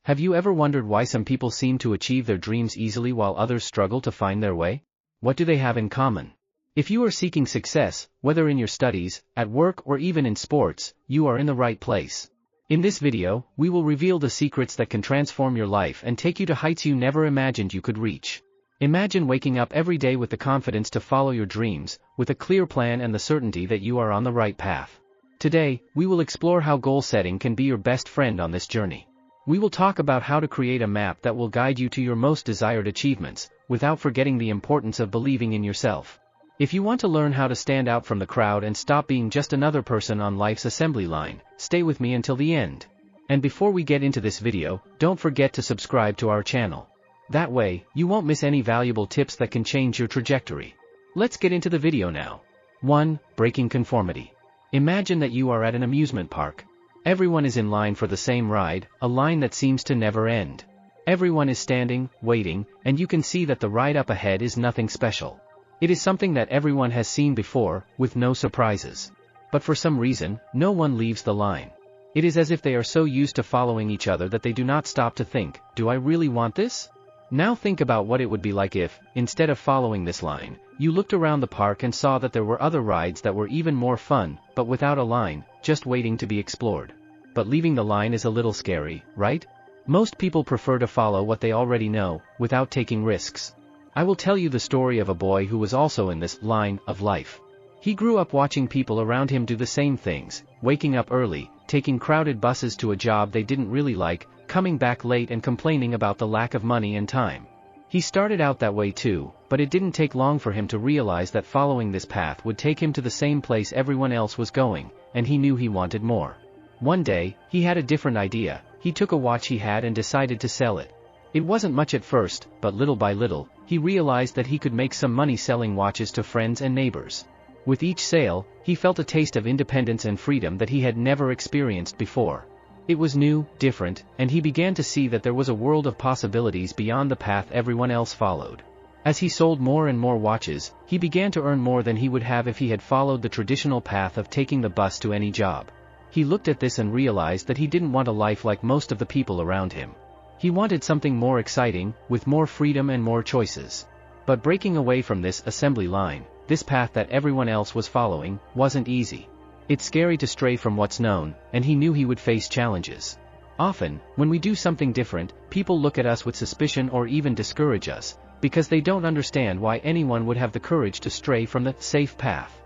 Have you ever wondered why some people seem to achieve their dreams easily while others struggle to find their way? What do they have in common? If you are seeking success, whether in your studies, at work or even in sports, you are in the right place. In this video, we will reveal the secrets that can transform your life and take you to heights you never imagined you could reach. Imagine waking up every day with the confidence to follow your dreams, with a clear plan and the certainty that you are on the right path. Today, we will explore how goal setting can be your best friend on this journey. We will talk about how to create a map that will guide you to your most desired achievements, without forgetting the importance of believing in yourself. If you want to learn how to stand out from the crowd and stop being just another person on life's assembly line, stay with me until the end. And before we get into this video, don't forget to subscribe to our channel. That way, you won't miss any valuable tips that can change your trajectory. Let's get into the video now. 1. Breaking conformity. Imagine that you are at an amusement park. Everyone is in line for the same ride, a line that seems to never end. Everyone is standing, waiting, and you can see that the ride up ahead is nothing special. It is something that everyone has seen before, with no surprises. But for some reason, no one leaves the line. It is as if they are so used to following each other that they do not stop to think, do I really want this? Now think about what it would be like if, instead of following this line, you looked around the park and saw that there were other rides that were even more fun, but without a line, just waiting to be explored. But leaving the line is a little scary, right? Most people prefer to follow what they already know, without taking risks. I will tell you the story of a boy who was also in this line of life. He grew up watching people around him do the same things, waking up early, taking crowded buses to a job they didn't really like, coming back late and complaining about the lack of money and time. He started out that way too, but it didn't take long for him to realize that following this path would take him to the same place everyone else was going, and he knew he wanted more. One day, he had a different idea. He took a watch he had and decided to sell it. It wasn't much at first, but little by little, he realized that he could make some money selling watches to friends and neighbors. With each sale, he felt a taste of independence and freedom that he had never experienced before. It was new, different, and he began to see that there was a world of possibilities beyond the path everyone else followed. As he sold more and more watches, he began to earn more than he would have if he had followed the traditional path of taking the bus to any job. He looked at this and realized that he didn't want a life like most of the people around him. He wanted something more exciting, with more freedom and more choices. But breaking away from this assembly line, this path that everyone else was following, wasn't easy. It's scary to stray from what's known, and he knew he would face challenges. Often, when we do something different, people look at us with suspicion or even discourage us, because they don't understand why anyone would have the courage to stray from the safe path.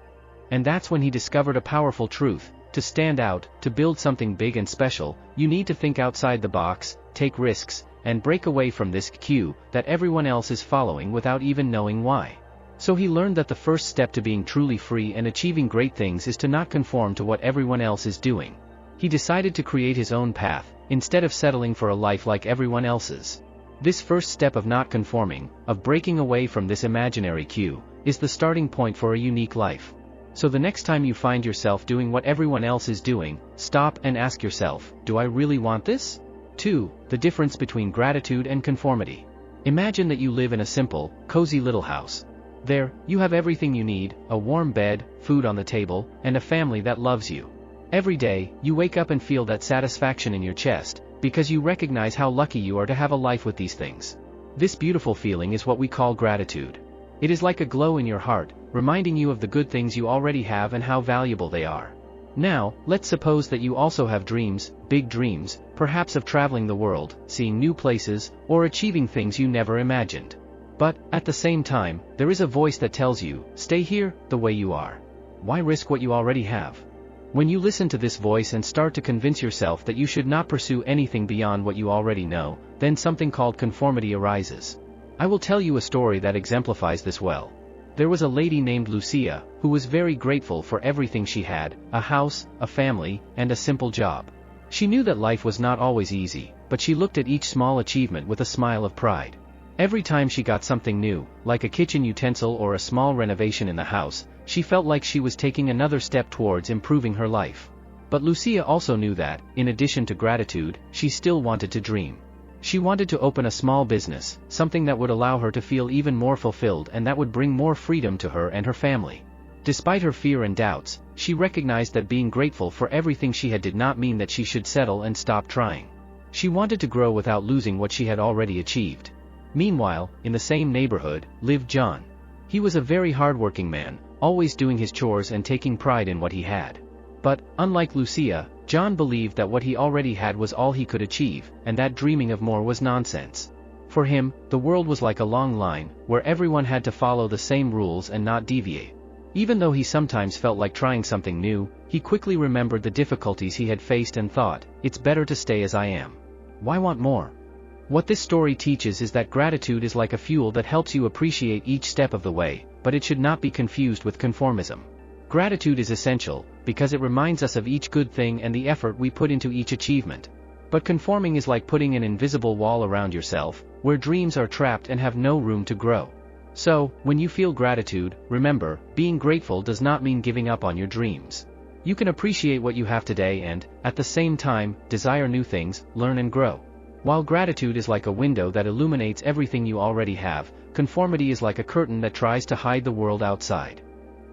And that's when he discovered a powerful truth. To stand out, to build something big and special, you need to think outside the box, take risks, and break away from this queue that everyone else is following without even knowing why. So he learned that the first step to being truly free and achieving great things is to not conform to what everyone else is doing. He decided to create his own path, instead of settling for a life like everyone else's. This first step of not conforming, of breaking away from this imaginary queue, is the starting point for a unique life. So the next time you find yourself doing what everyone else is doing, stop and ask yourself, do I really want this? 2. The difference between gratitude and conformity. Imagine that you live in a simple, cozy little house. There, you have everything you need, a warm bed, food on the table, and a family that loves you. Every day, you wake up and feel that satisfaction in your chest, because you recognize how lucky you are to have a life with these things. This beautiful feeling is what we call gratitude. It is like a glow in your heart, reminding you of the good things you already have and how valuable they are. Now, let's suppose that you also have dreams, big dreams, perhaps of traveling the world, seeing new places, or achieving things you never imagined. But, at the same time, there is a voice that tells you, stay here, the way you are. Why risk what you already have? When you listen to this voice and start to convince yourself that you should not pursue anything beyond what you already know, then something called conformity arises. I will tell you a story that exemplifies this well. There was a lady named Lucia, who was very grateful for everything she had, a house, a family, and a simple job. She knew that life was not always easy, but she looked at each small achievement with a smile of pride. Every time she got something new, like a kitchen utensil or a small renovation in the house, she felt like she was taking another step towards improving her life. But Lucia also knew that, in addition to gratitude, she still wanted to dream. She wanted to open a small business, something that would allow her to feel even more fulfilled and that would bring more freedom to her and her family. Despite her fear and doubts, she recognized that being grateful for everything she had did not mean that she should settle and stop trying. She wanted to grow without losing what she had already achieved. Meanwhile, in the same neighborhood, lived John. He was a very hardworking man, always doing his chores and taking pride in what he had. But, unlike Lucia, John believed that what he already had was all he could achieve, and that dreaming of more was nonsense. For him, the world was like a long line, where everyone had to follow the same rules and not deviate. Even though he sometimes felt like trying something new, he quickly remembered the difficulties he had faced and thought, it's better to stay as I am. Why want more? What this story teaches is that gratitude is like a fuel that helps you appreciate each step of the way, but it should not be confused with conformism. Gratitude is essential, because it reminds us of each good thing and the effort we put into each achievement. But conforming is like putting an invisible wall around yourself, where dreams are trapped and have no room to grow. So, when you feel gratitude, remember, being grateful does not mean giving up on your dreams. You can appreciate what you have today and, at the same time, desire new things, learn and grow. While gratitude is like a window that illuminates everything you already have, conformity is like a curtain that tries to hide the world outside.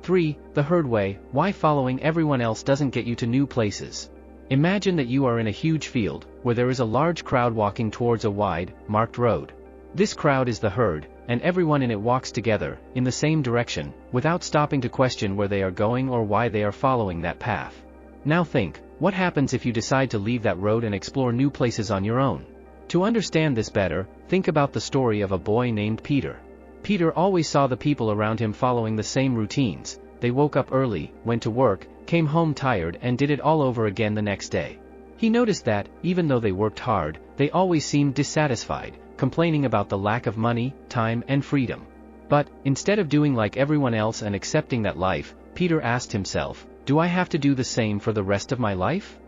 3. The herd way, why following everyone else doesn't get you to new places. Imagine that you are in a huge field, where there is a large crowd walking towards a wide, marked road. This crowd is the herd, and everyone in it walks together, in the same direction, without stopping to question where they are going or why they are following that path. Now think, what happens if you decide to leave that road and explore new places on your own? To understand this better, think about the story of a boy named Peter. Peter always saw the people around him following the same routines. They woke up early, went to work, came home tired and did it all over again the next day. He noticed that, even though they worked hard, they always seemed dissatisfied, complaining about the lack of money, time and freedom. But, instead of doing like everyone else and accepting that life, Peter asked himself, do I have to do the same for the rest of my life?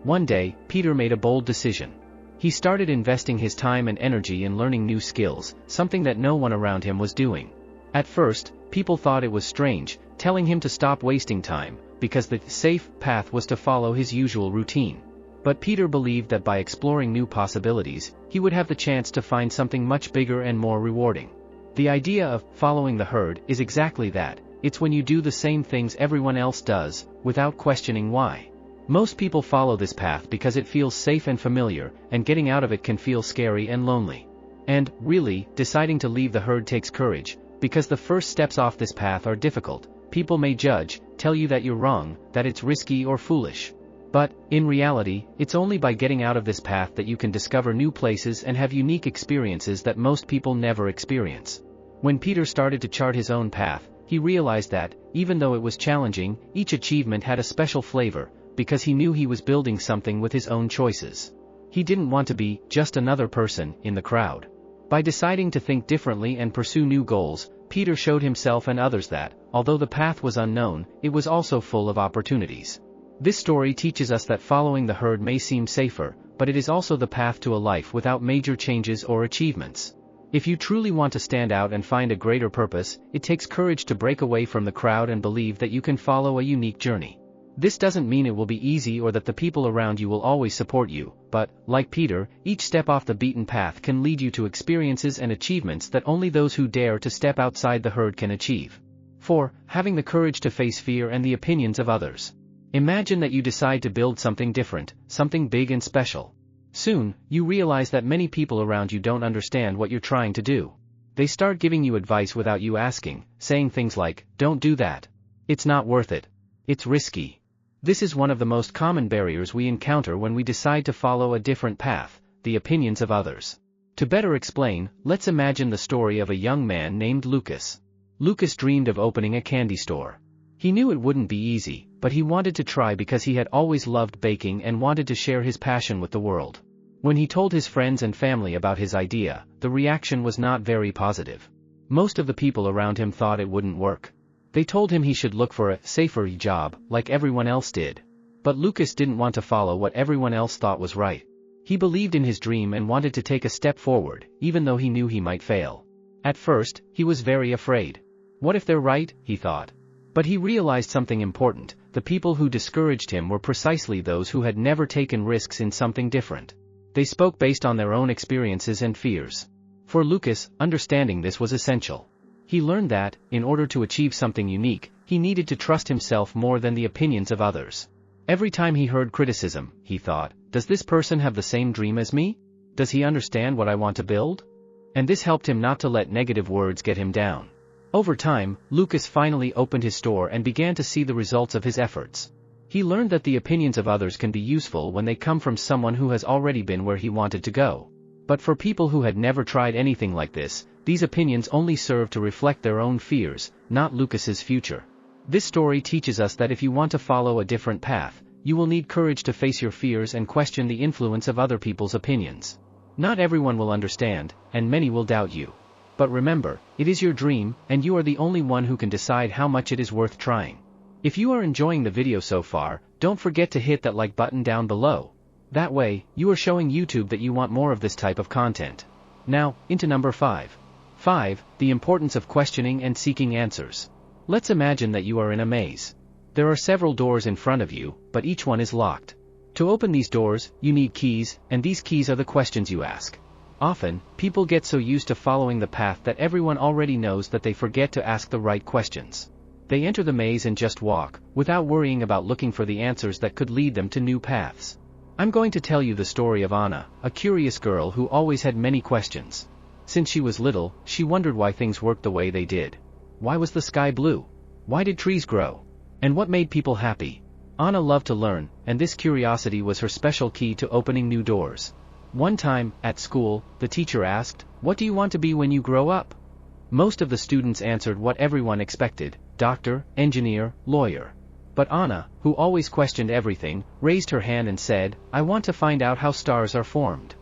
One day, Peter made a bold decision. He started investing his time and energy in learning new skills, something that no one around him was doing. At first, people thought it was strange, telling him to stop wasting time, because the safe path was to follow his usual routine. But Peter believed that by exploring new possibilities, he would have the chance to find something much bigger and more rewarding. The idea of following the herd is exactly that. It's when you do the same things everyone else does, without questioning why. Most people follow this path because it feels safe and familiar, and getting out of it can feel scary and lonely. And, really, deciding to leave the herd takes courage, because the first steps off this path are difficult. People may judge, tell you that you're wrong, that it's risky or foolish. But, in reality, it's only by getting out of this path that you can discover new places and have unique experiences that most people never experience. When Peter started to chart his own path, he realized that, even though it was challenging, each achievement had a special flavor, because he knew he was building something with his own choices. He didn't want to be just another person in the crowd. By deciding to think differently and pursue new goals, Peter showed himself and others that, although the path was unknown, it was also full of opportunities. This story teaches us that following the herd may seem safer, but it is also the path to a life without major changes or achievements. If you truly want to stand out and find a greater purpose, it takes courage to break away from the crowd and believe that you can follow a unique journey. This doesn't mean it will be easy or that the people around you will always support you, but, like Peter, each step off the beaten path can lead you to experiences and achievements that only those who dare to step outside the herd can achieve. 4. Having the courage to face fear and the opinions of others. Imagine that you decide to build something different, something big and special. Soon, you realize that many people around you don't understand what you're trying to do. They start giving you advice without you asking, saying things like, "Don't do that. It's not worth it. It's risky." This is one of the most common barriers we encounter when we decide to follow a different path, the opinions of others. To better explain, let's imagine the story of a young man named Lucas. Lucas dreamed of opening a candy store. He knew it wouldn't be easy, but he wanted to try because he had always loved baking and wanted to share his passion with the world. When he told his friends and family about his idea, the reaction was not very positive. Most of the people around him thought it wouldn't work. They told him he should look for a safer job, like everyone else did. But Lucas didn't want to follow what everyone else thought was right. He believed in his dream and wanted to take a step forward, even though he knew he might fail. At first, he was very afraid. What if they're right, he thought. But he realized something important: the people who discouraged him were precisely those who had never taken risks in something different. They spoke based on their own experiences and fears. For Lucas, understanding this was essential. He learned that, in order to achieve something unique, he needed to trust himself more than the opinions of others. Every time he heard criticism, he thought, Does this person have the same dream as me? Does he understand what I want to build? And this helped him not to let negative words get him down. Over time, Lucas finally opened his store and began to see the results of his efforts. He learned that the opinions of others can be useful when they come from someone who has already been where he wanted to go. But for people who had never tried anything like this, these opinions only serve to reflect their own fears, not Lucas's future. This story teaches us that if you want to follow a different path, you will need courage to face your fears and question the influence of other people's opinions. Not everyone will understand, and many will doubt you. But remember, it is your dream, and you are the only one who can decide how much it is worth trying. If you are enjoying the video so far, don't forget to hit that like button down below. That way, you are showing YouTube that you want more of this type of content. Now, into number 5. 5. The importance of questioning and seeking answers. Let's imagine that you are in a maze. There are several doors in front of you, but each one is locked. To open these doors, you need keys, and these keys are the questions you ask. Often, people get so used to following the path that everyone already knows that they forget to ask the right questions. They enter the maze and just walk, without worrying about looking for the answers that could lead them to new paths. I'm going to tell you the story of Anna, a curious girl who always had many questions. Since she was little, she wondered why things worked the way they did. Why was the sky blue? Why did trees grow? And what made people happy? Anna loved to learn, and this curiosity was her special key to opening new doors. One time, at school, the teacher asked, "What do you want to be when you grow up?" Most of the students answered what everyone expected: doctor, engineer, lawyer. But Anna, who always questioned everything, raised her hand and said, "I want to find out how stars are formed."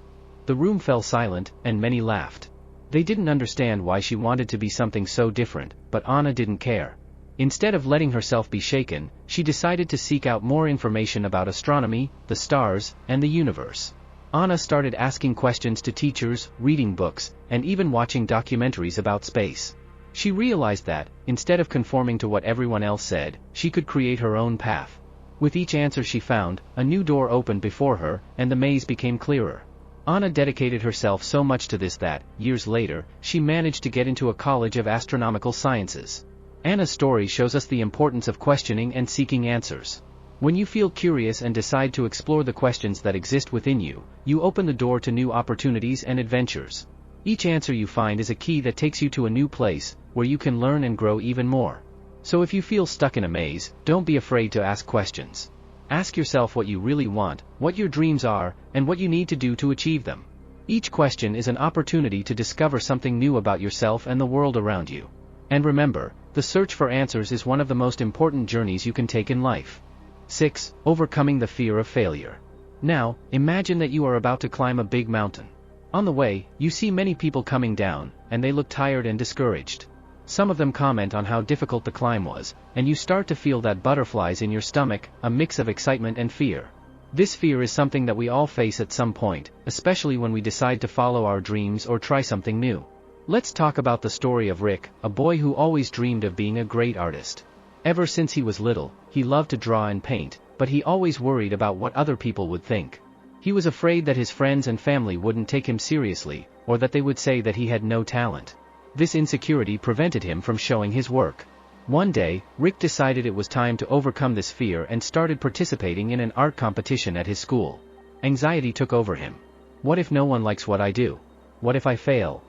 The room fell silent, and many laughed. They didn't understand why she wanted to be something so different, but Anna didn't care. Instead of letting herself be shaken, she decided to seek out more information about astronomy, the stars, and the universe. Anna started asking questions to teachers, reading books, and even watching documentaries about space. She realized that, instead of conforming to what everyone else said, she could create her own path. With each answer she found, a new door opened before her, and the maze became clearer. Anna dedicated herself so much to this that, years later, she managed to get into a college of astronomical sciences. Anna's story shows us the importance of questioning and seeking answers. When you feel curious and decide to explore the questions that exist within you, you open the door to new opportunities and adventures. Each answer you find is a key that takes you to a new place, where you can learn and grow even more. So if you feel stuck in a maze, don't be afraid to ask questions. Ask yourself what you really want, what your dreams are, and what you need to do to achieve them. Each question is an opportunity to discover something new about yourself and the world around you. And remember, the search for answers is one of the most important journeys you can take in life. 6. Overcoming the fear of failure. Now, imagine that you are about to climb a big mountain. On the way, you see many people coming down, and they look tired and discouraged. Some of them comment on how difficult the climb was, and you start to feel that butterflies in your stomach, a mix of excitement and fear. This fear is something that we all face at some point, especially when we decide to follow our dreams or try something new. Let's talk about the story of Rick, a boy who always dreamed of being a great artist. Ever since he was little, he loved to draw and paint, but he always worried about what other people would think. He was afraid that his friends and family wouldn't take him seriously, or that they would say that he had no talent. This insecurity prevented him from showing his work. One day, Rick decided it was time to overcome this fear and started participating in an art competition at his school. Anxiety took over him. What if no one likes what I do? What if I fail?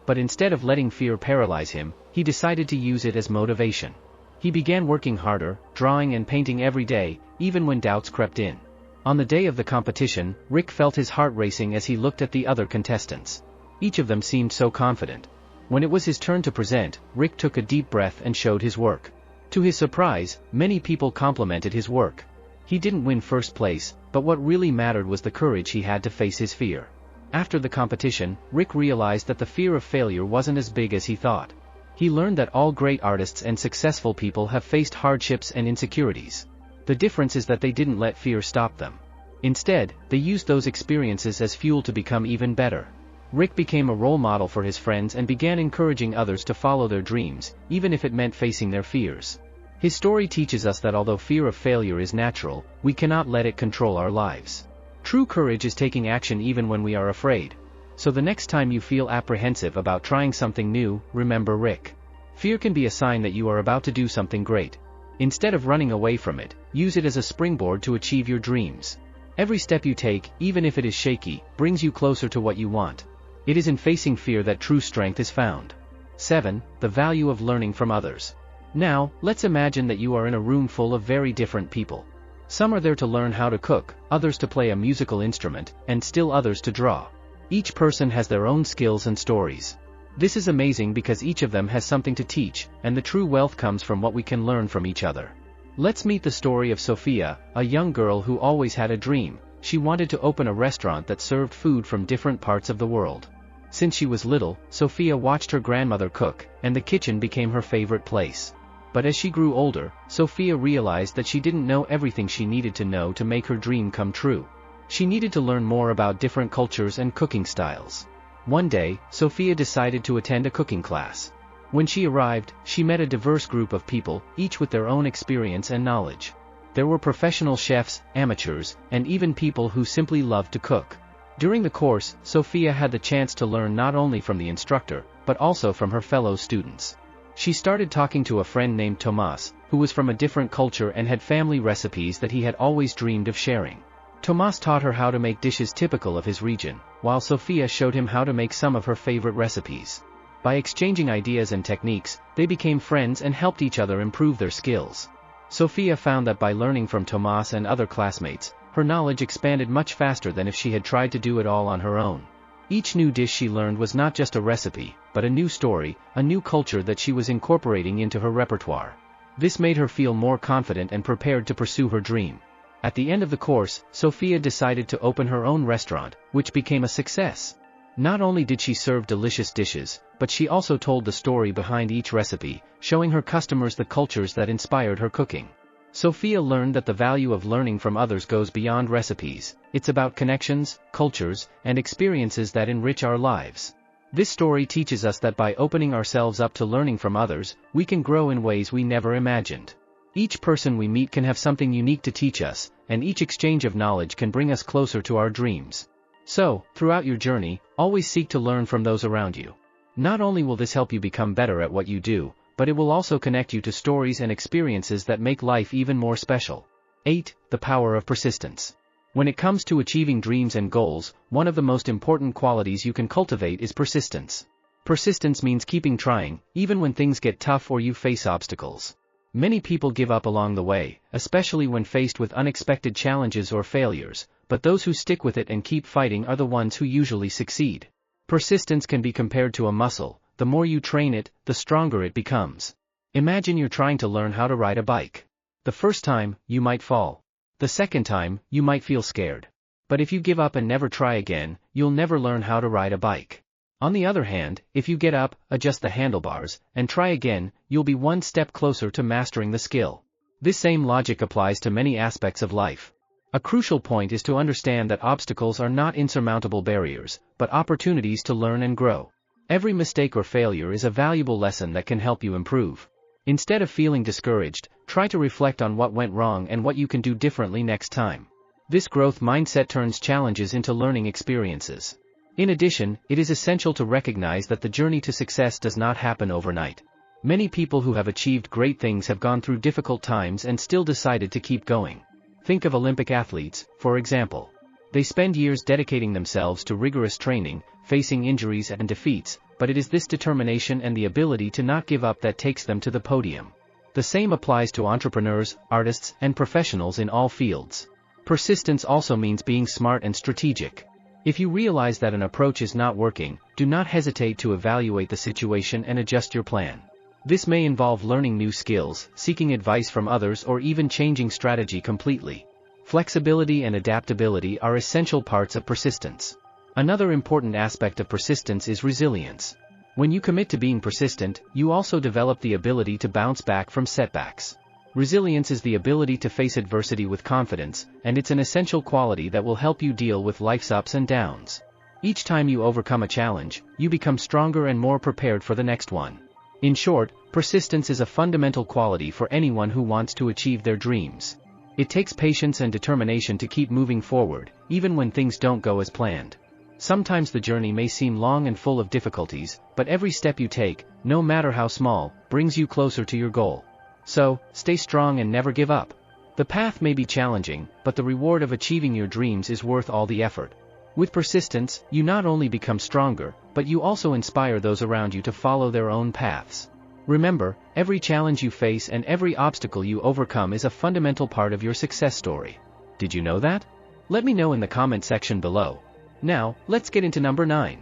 But instead of letting fear paralyze him, he decided to use it as motivation. He began working harder, drawing and painting every day, even when doubts crept in. On the day of the competition, Rick felt his heart racing as he looked at the other contestants. Each of them seemed so confident. When it was his turn to present, Rick took a deep breath and showed his work. To his surprise, many people complimented his work. He didn't win first place, but what really mattered was the courage he had to face his fear. After the competition, Rick realized that the fear of failure wasn't as big as he thought. He learned that all great artists and successful people have faced hardships and insecurities. The difference is that they didn't let fear stop them. Instead, they used those experiences as fuel to become even better. Rick became a role model for his friends and began encouraging others to follow their dreams, even if it meant facing their fears. His story teaches us that although fear of failure is natural, we cannot let it control our lives. True courage is taking action even when we are afraid. So the next time you feel apprehensive about trying something new, remember Rick. Fear can be a sign that you are about to do something great. Instead of running away from it, use it as a springboard to achieve your dreams. Every step you take, even if it is shaky, brings you closer to what you want. It is in facing fear that true strength is found. 7. The value of learning from others. Now, let's imagine that you are in a room full of very different people. Some are there to learn how to cook, others to play a musical instrument, and still others to draw. Each person has their own skills and stories. This is amazing because each of them has something to teach, and the true wealth comes from what we can learn from each other. Let's meet the story of Sophia, a young girl who always had a dream. She wanted to open a restaurant that served food from different parts of the world. Since she was little, Sophia watched her grandmother cook, and the kitchen became her favorite place. But as she grew older, Sophia realized that she didn't know everything she needed to know to make her dream come true. She needed to learn more about different cultures and cooking styles. One day, Sophia decided to attend a cooking class. When she arrived, she met a diverse group of people, each with their own experience and knowledge. There were professional chefs, amateurs, and even people who simply loved to cook. During the course, Sophia had the chance to learn not only from the instructor, but also from her fellow students. She started talking to a friend named Tomas, who was from a different culture and had family recipes that he had always dreamed of sharing. Tomas taught her how to make dishes typical of his region, while Sophia showed him how to make some of her favorite recipes. By exchanging ideas and techniques, they became friends and helped each other improve their skills. Sophia found that by learning from Tomas and other classmates, her knowledge expanded much faster than if she had tried to do it all on her own. Each new dish she learned was not just a recipe, but a new story, a new culture that she was incorporating into her repertoire. This made her feel more confident and prepared to pursue her dream. At the end of the course, Sophia decided to open her own restaurant, which became a success. Not only did she serve delicious dishes, but she also told the story behind each recipe, showing her customers the cultures that inspired her cooking. Sophia learned that the value of learning from others goes beyond recipes. It's about connections, cultures, and experiences that enrich our lives. This story teaches us that by opening ourselves up to learning from others, we can grow in ways we never imagined. Each person we meet can have something unique to teach us, and each exchange of knowledge can bring us closer to our dreams. So, throughout your journey, always seek to learn from those around you. Not only will this help you become better at what you do, but it will also connect you to stories and experiences that make life even more special. 8. The power of persistence. When it comes to achieving dreams and goals, one of the most important qualities you can cultivate is persistence. Persistence means keeping trying, even when things get tough or you face obstacles. Many people give up along the way, especially when faced with unexpected challenges or failures, but those who stick with it and keep fighting are the ones who usually succeed. Persistence can be compared to a muscle. The more you train it, the stronger it becomes. Imagine you're trying to learn how to ride a bike. The first time, you might fall. The second time, you might feel scared. But if you give up and never try again, you'll never learn how to ride a bike. On the other hand, if you get up, adjust the handlebars, and try again, you'll be one step closer to mastering the skill. This same logic applies to many aspects of life. A crucial point is to understand that obstacles are not insurmountable barriers, but opportunities to learn and grow. Every mistake or failure is a valuable lesson that can help you improve. Instead of feeling discouraged, try to reflect on what went wrong and what you can do differently next time. This growth mindset turns challenges into learning experiences. In addition, it is essential to recognize that the journey to success does not happen overnight. Many people who have achieved great things have gone through difficult times and still decided to keep going. Think of Olympic athletes, for example. They spend years dedicating themselves to rigorous training, facing injuries and defeats, but it is this determination and the ability to not give up that takes them to the podium. The same applies to entrepreneurs, artists, and professionals in all fields. Persistence also means being smart and strategic. If you realize that an approach is not working, do not hesitate to evaluate the situation and adjust your plan. This may involve learning new skills, seeking advice from others, or even changing strategy completely. Flexibility and adaptability are essential parts of persistence. Another important aspect of persistence is resilience. When you commit to being persistent, you also develop the ability to bounce back from setbacks. Resilience is the ability to face adversity with confidence, and it's an essential quality that will help you deal with life's ups and downs. Each time you overcome a challenge, you become stronger and more prepared for the next one. In short, persistence is a fundamental quality for anyone who wants to achieve their dreams. It takes patience and determination to keep moving forward, even when things don't go as planned. Sometimes the journey may seem long and full of difficulties, but every step you take, no matter how small, brings you closer to your goal. So, stay strong and never give up. The path may be challenging, but the reward of achieving your dreams is worth all the effort. With persistence, you not only become stronger, but you also inspire those around you to follow their own paths. Remember, every challenge you face and every obstacle you overcome is a fundamental part of your success story. Did you know that? Let me know in the comment section below. Now, let's get into number 9.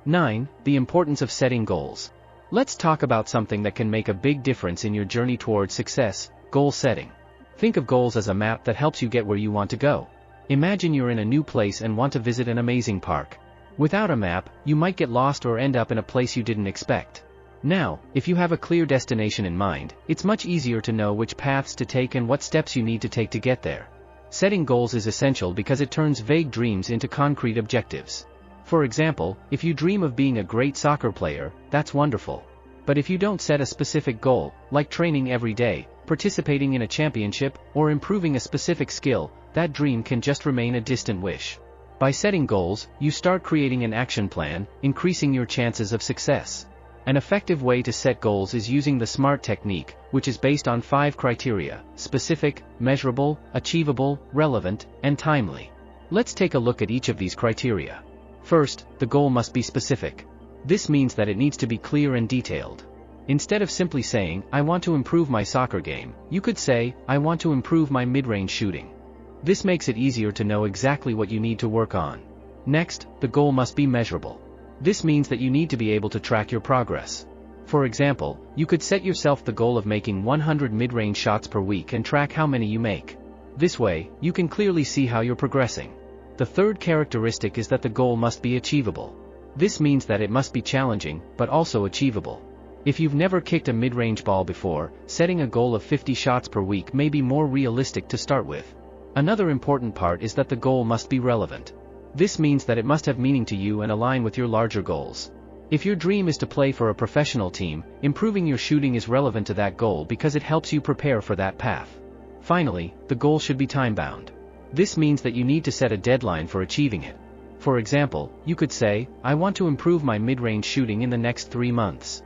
9. The importance of setting goals. Let's talk about something that can make a big difference in your journey towards success: goal setting. Think of goals as a map that helps you get where you want to go. Imagine you're in a new place and want to visit an amazing park. Without a map, you might get lost or end up in a place you didn't expect. Now, if you have a clear destination in mind, it's much easier to know which paths to take and what steps you need to take to get there. Setting goals is essential because it turns vague dreams into concrete objectives. For example, if you dream of being a great soccer player, that's wonderful. But if you don't set a specific goal, like training every day, participating in a championship, or improving a specific skill, that dream can just remain a distant wish. By setting goals, you start creating an action plan, increasing your chances of success. An effective way to set goals is using the SMART technique, which is based on 5 criteria: specific, measurable, achievable, relevant, and timely. Let's take a look at each of these criteria. First, the goal must be specific. This means that it needs to be clear and detailed. Instead of simply saying, "I want to improve my soccer game," you could say, "I want to improve my mid-range shooting." This makes it easier to know exactly what you need to work on. Next, the goal must be measurable. This means that you need to be able to track your progress. For example, you could set yourself the goal of making 100 mid-range shots per week and track how many you make. This way, you can clearly see how you're progressing. The third characteristic is that the goal must be achievable. This means that it must be challenging, but also achievable. If you've never kicked a mid-range ball before, setting a goal of 50 shots per week may be more realistic to start with. Another important part is that the goal must be relevant. This means that it must have meaning to you and align with your larger goals. If your dream is to play for a professional team, improving your shooting is relevant to that goal because it helps you prepare for that path. Finally, the goal should be time-bound. This means that you need to set a deadline for achieving it. For example, you could say, "I want to improve my mid-range shooting in the next 3 months."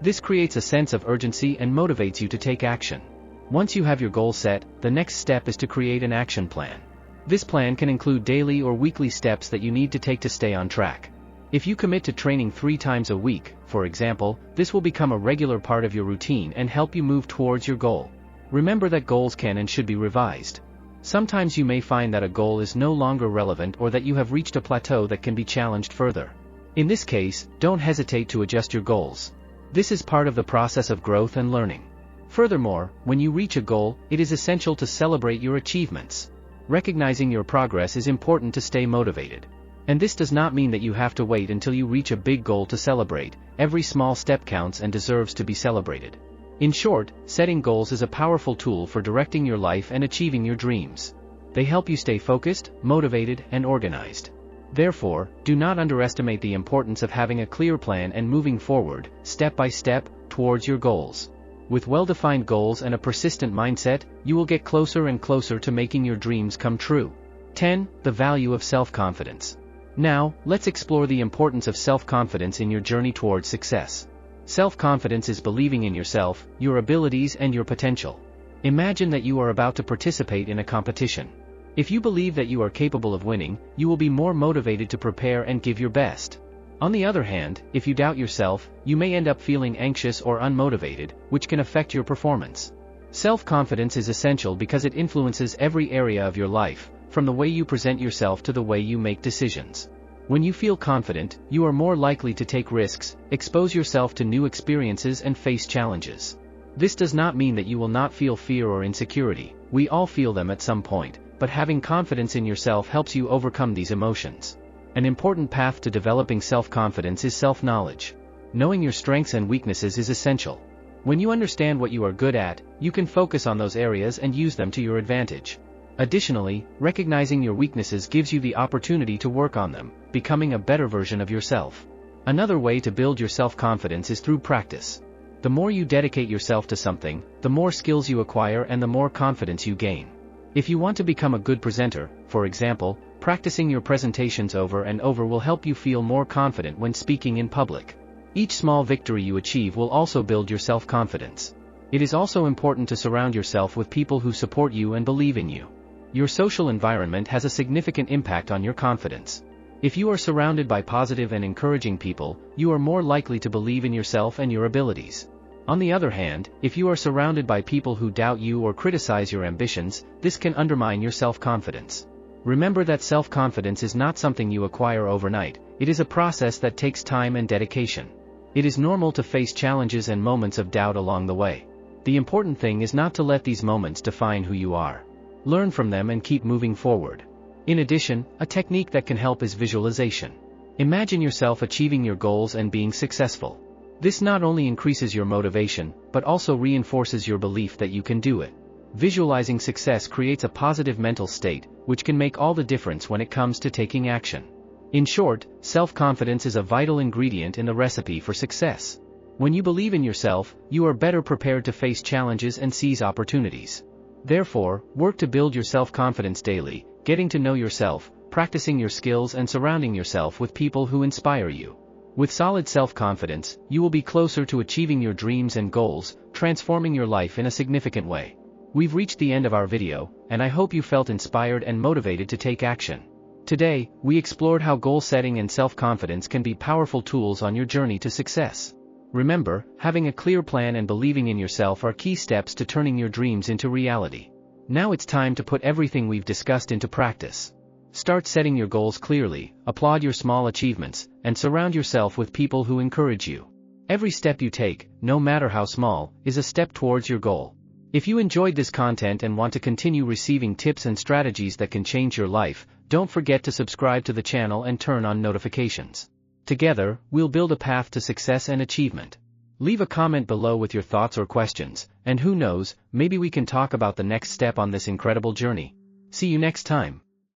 This creates a sense of urgency and motivates you to take action. Once you have your goal set, the next step is to create an action plan. This plan can include daily or weekly steps that you need to take to stay on track. If you commit to training 3 times a week, for example, this will become a regular part of your routine and help you move towards your goal. Remember that goals can and should be revised. Sometimes you may find that a goal is no longer relevant or that you have reached a plateau that can be challenged further. In this case, don't hesitate to adjust your goals. This is part of the process of growth and learning. Furthermore, when you reach a goal, it is essential to celebrate your achievements. Recognizing your progress is important to stay motivated. And this does not mean that you have to wait until you reach a big goal to celebrate. Every small step counts and deserves to be celebrated. In short, setting goals is a powerful tool for directing your life and achieving your dreams. They help you stay focused, motivated, and organized. Therefore, do not underestimate the importance of having a clear plan and moving forward, step by step, towards your goals. With well-defined goals and a persistent mindset, you will get closer and closer to making your dreams come true. 10. The value of self-confidence. Now, let's explore the importance of self-confidence in your journey towards success. Self-confidence is believing in yourself, your abilities, and your potential. Imagine that you are about to participate in a competition. If you believe that you are capable of winning, you will be more motivated to prepare and give your best. On the other hand, if you doubt yourself, you may end up feeling anxious or unmotivated, which can affect your performance. Self-confidence is essential because it influences every area of your life, from the way you present yourself to the way you make decisions. When you feel confident, you are more likely to take risks, expose yourself to new experiences, and face challenges. This does not mean that you will not feel fear or insecurity. We all feel them at some point, but having confidence in yourself helps you overcome these emotions. An important path to developing self-confidence is self-knowledge. Knowing your strengths and weaknesses is essential. When you understand what you are good at, you can focus on those areas and use them to your advantage. Additionally, recognizing your weaknesses gives you the opportunity to work on them, becoming a better version of yourself. Another way to build your self-confidence is through practice. The more you dedicate yourself to something, the more skills you acquire and the more confidence you gain. If you want to become a good presenter, for example, practicing your presentations over and over will help you feel more confident when speaking in public. Each small victory you achieve will also build your self-confidence. It is also important to surround yourself with people who support you and believe in you. Your social environment has a significant impact on your confidence. If you are surrounded by positive and encouraging people, you are more likely to believe in yourself and your abilities. On the other hand, if you are surrounded by people who doubt you or criticize your ambitions, this can undermine your self-confidence. Remember that self-confidence is not something you acquire overnight, it is a process that takes time and dedication. It is normal to face challenges and moments of doubt along the way. The important thing is not to let these moments define who you are. Learn from them and keep moving forward. In addition, a technique that can help is visualization. Imagine yourself achieving your goals and being successful. This not only increases your motivation, but also reinforces your belief that you can do it. Visualizing success creates a positive mental state, which can make all the difference when it comes to taking action. In short, self-confidence is a vital ingredient in the recipe for success. When you believe in yourself, you are better prepared to face challenges and seize opportunities. Therefore, work to build your self-confidence daily, getting to know yourself, practicing your skills and surrounding yourself with people who inspire you. With solid self-confidence, you will be closer to achieving your dreams and goals, transforming your life in a significant way. We've reached the end of our video, and I hope you felt inspired and motivated to take action. Today, we explored how goal setting and self-confidence can be powerful tools on your journey to success. Remember, having a clear plan and believing in yourself are key steps to turning your dreams into reality. Now it's time to put everything we've discussed into practice. Start setting your goals clearly, applaud your small achievements, and surround yourself with people who encourage you. Every step you take, no matter how small, is a step towards your goal. If you enjoyed this content and want to continue receiving tips and strategies that can change your life, don't forget to subscribe to the channel and turn on notifications. Together, we'll build a path to success and achievement. Leave a comment below with your thoughts or questions, and who knows, maybe we can talk about the next step on this incredible journey. See you next time.